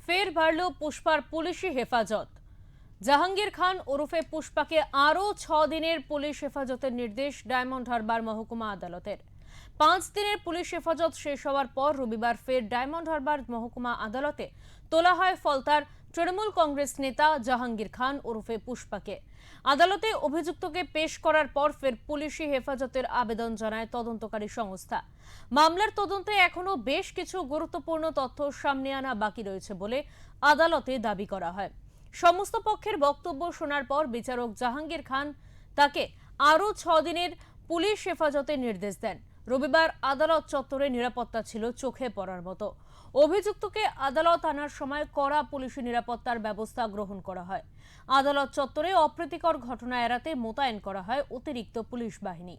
ফের বাড়ল পুষ্পার পুলিশি হেফাজত। জাহাঙ্গীর খান ওরফে পুষ্পাকে আরও 6 দিনের পুলিশ হেফাজতের নির্দেশ ডায়মন্ড হারবার মহকুমা আদালতের। 5 দিনের পুলিশ হেফাজত শেষ হওয়ার পর রবিবার ফের ডায়মন্ড হারবার মহকুমা আদালতে তোলা হয় ফলতার তৃণমূল কংগ্রেস নেতা জাহাঙ্গীর খান ওরফে পুষ্পাকে। আদালতে অভিযুক্তকে পেশ করার পর ফের পুলিশি হেফাজতের আবেদন জানায় তদন্তকারী সংস্থা। মামলার তদন্তে এখনো বেশ কিছু গুরুত্বপূর্ণ তথ্য সামনে আনা বাকি রয়েছে বলে আদালতে দাবি করা হয়। সমস্ত পক্ষের বক্তব্য শোনার পর বিচারক জাহাঙ্গীর খান তাকে আরও 6 দিনের পুলিশ হেফাজতের নির্দেশ দেন। রবিবার আদালত চত্বরে নিরাপত্তা ছিল চোখে পড়ার মতো। অভিযুক্তকে আদালত আনার সময় কড়া পুলিশি নিরাপত্তার ব্যবস্থা গ্রহণ করা হয়। আদালত চত্বরে অপ্রীতিকর ঘটনা এড়াতে মোতায়েন করা হয় অতিরিক্ত পুলিশ বাহিনী।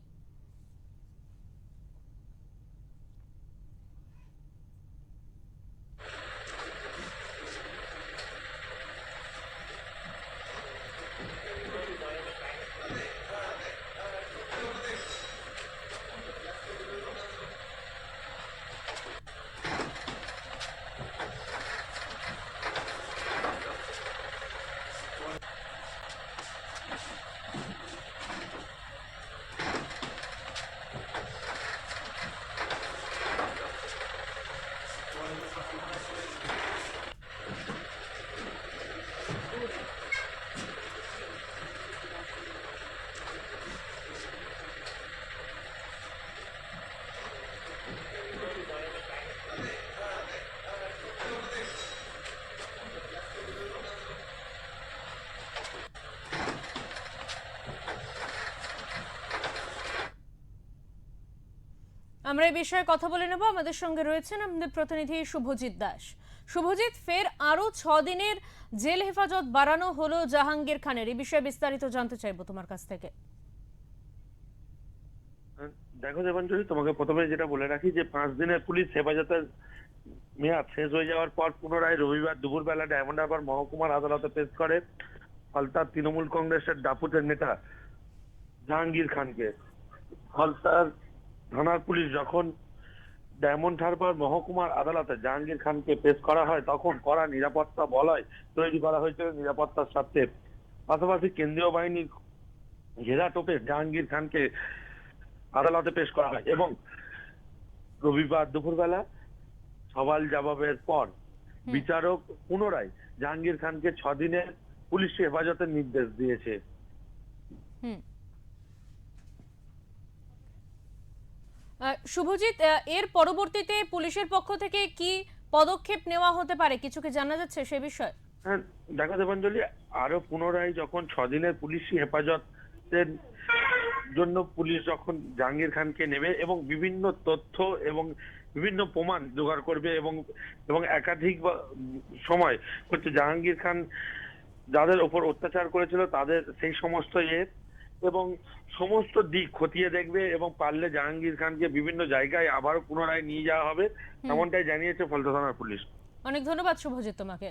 আমরা এই বিষয়ে কথা বলে নেব। আমাদের সঙ্গে রয়েছেন আমাদের প্রতিনিধি শুভজিৎ দাস। শুভজিৎ, ফের আরো 6 দিনের জেল হেফাজত বাড়ানো হলো জাহাঙ্গীর খানের, এই বিষয়ে বিস্তারিত জানতে চাইবো তোমার কাছ থেকে। দেখো দেবাঞ্জলি, তোমাকে প্রথমে যেটা বলে রাখি যে 5 দিনের পুলিশ হেফাজতের মেয়াদ শেষ হয়ে যাওয়ার পর পুনরায় রবিবার দুপুরবেলা ডায়মন্ড হারবার মহকুমার আদালতে পেশ করে ফলতার তৃণমূল কংগ্রেসের দাপুটের নেতা জাহাঙ্গীর খানকে। ফলতার থানার পুলিশ যখন ডায়মন্ড হারবার মহকুমার আদালতে জাহাঙ্গীর খানকে পেশ করা হয় তখন কড়া নিরাপত্তা বলয় তৈরি করা হয়েছিল নিরাপত্তার স্বার্থে। পাশাপাশি কেন্দ্রীয় বাহিনীর ঘেরা টোপে জাহাঙ্গীর খানকে আদালতে পেশ করা হয় এবং রবিবার দুপুরবেলা সওয়াল জবাবের পর বিচারক পুনরায় জাহাঙ্গীর খানকে 6 দিনের পুলিশি হেফাজতের নির্দেশ দিয়েছে। শুভজিৎ, এর পরবর্তীতে পুলিশের পক্ষ থেকে কি পদক্ষেপ নেওয়া হতে পারে, কিছু কি জানা যাচ্ছে সে বিষয়ে? হ্যাঁ, দেখা দেবাঞ্জলি, আরো পুনরায় যখন 6 দিনের পুলিশি হেফাজতের জন্য পুলিশ যখন জাহাঙ্গীর খানকে নেবে এবং বিভিন্ন তথ্য এবং বিভিন্ন প্রমাণ জোগাড় করবে এবং এবং একাধিক সময় হচ্ছে জাহাঙ্গীর খান যাদের ওপর অত্যাচার করেছিল তাদের সেই সমস্ত এবং সমস্ত দিক খতিয়ে দেখবে এবং পারলে জাহাঙ্গীর খানকে বিভিন্ন জায়গায় আবারও পুনরায় নিয়ে যাওয়া হবে, এমনটাই জানিয়েছে ফলতা থানার পুলিশ। অনেক ধন্যবাদ শুভজিৎ তোমাকে।